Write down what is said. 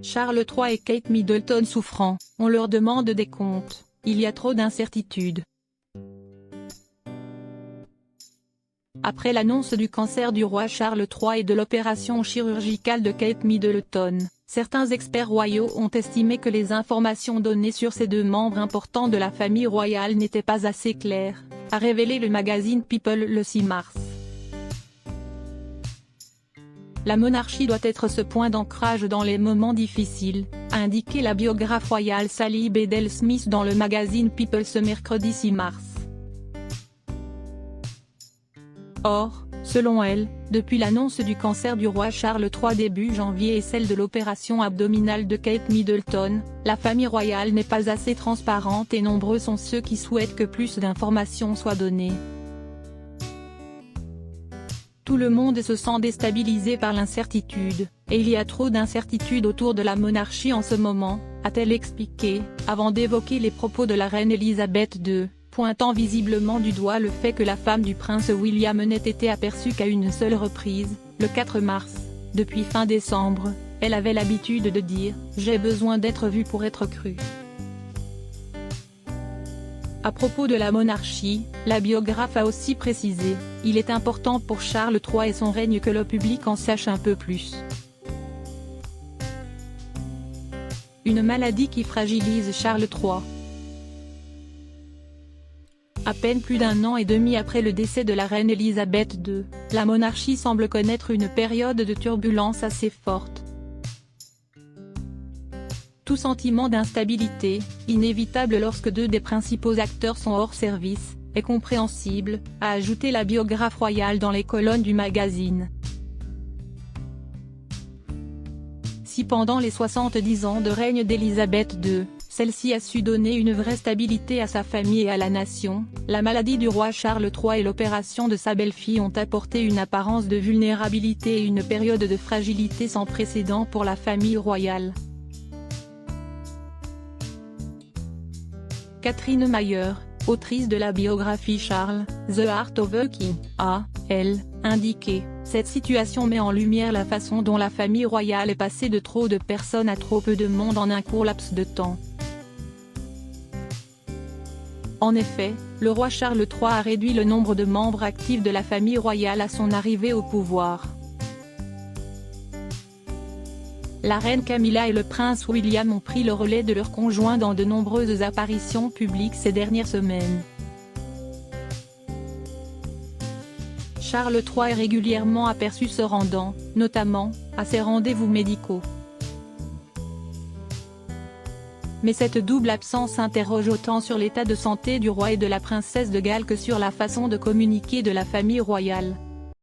Charles III et Kate Middleton souffrant, on leur demande des comptes, il y a trop d'incertitudes. Après l'annonce du cancer du roi Charles III et de l'opération chirurgicale de Kate Middleton, certains experts royaux ont estimé que les informations données sur ces deux membres importants de la famille royale n'étaient pas assez claires, a révélé le magazine People le 6 mars. La monarchie doit être ce point d'ancrage dans les moments difficiles, a indiqué la biographe royale Sally Bedell-Smith dans le magazine People ce mercredi 6 mars. Or, selon elle, depuis l'annonce du cancer du roi Charles III début janvier et celle de l'opération abdominale de Kate Middleton, la famille royale n'est pas assez transparente et nombreux sont ceux qui souhaitent que plus d'informations soient données. Tout le monde se sent déstabilisé par l'incertitude, et il y a trop d'incertitudes autour de la monarchie en ce moment, a-t-elle expliqué, avant d'évoquer les propos de la reine Elisabeth II, pointant visiblement du doigt le fait que la femme du prince William n'ait été aperçue qu'à une seule reprise, le 4 mars, depuis fin décembre. Elle avait l'habitude de dire « J'ai besoin d'être vue pour être crue ». À propos de la monarchie, la biographe a aussi précisé « Il est important pour Charles III et son règne que le public en sache un peu plus ». Une maladie qui fragilise Charles III. À peine plus d'un an et demi après le décès de la reine Elisabeth II, la monarchie semble connaître une période de turbulence assez forte. Tout sentiment d'instabilité, inévitable lorsque deux des principaux acteurs sont hors service, est compréhensible, a ajouté la biographe royale dans les colonnes du magazine. Si pendant les 70 ans de règne d'Elisabeth II, celle-ci a su donner une vraie stabilité à sa famille et à la nation, la maladie du roi Charles III et l'opération de sa belle-fille ont apporté une apparence de vulnérabilité et une période de fragilité sans précédent pour la famille royale. Catherine Mayer, autrice de la biographie Charles, The Art of the King, a, elle, indiqué « Cette situation met en lumière la façon dont la famille royale est passée de trop de personnes à trop peu de monde en un court laps de temps. » En effet, le roi Charles III a réduit le nombre de membres actifs de la famille royale à son arrivée au pouvoir. La reine Camilla et le prince William ont pris le relais de leurs conjoints dans de nombreuses apparitions publiques ces dernières semaines. Charles III est régulièrement aperçu se rendant, notamment, à ses rendez-vous médicaux. Mais cette double absence interroge autant sur l'état de santé du roi et de la princesse de Galles que sur la façon de communiquer de la famille royale.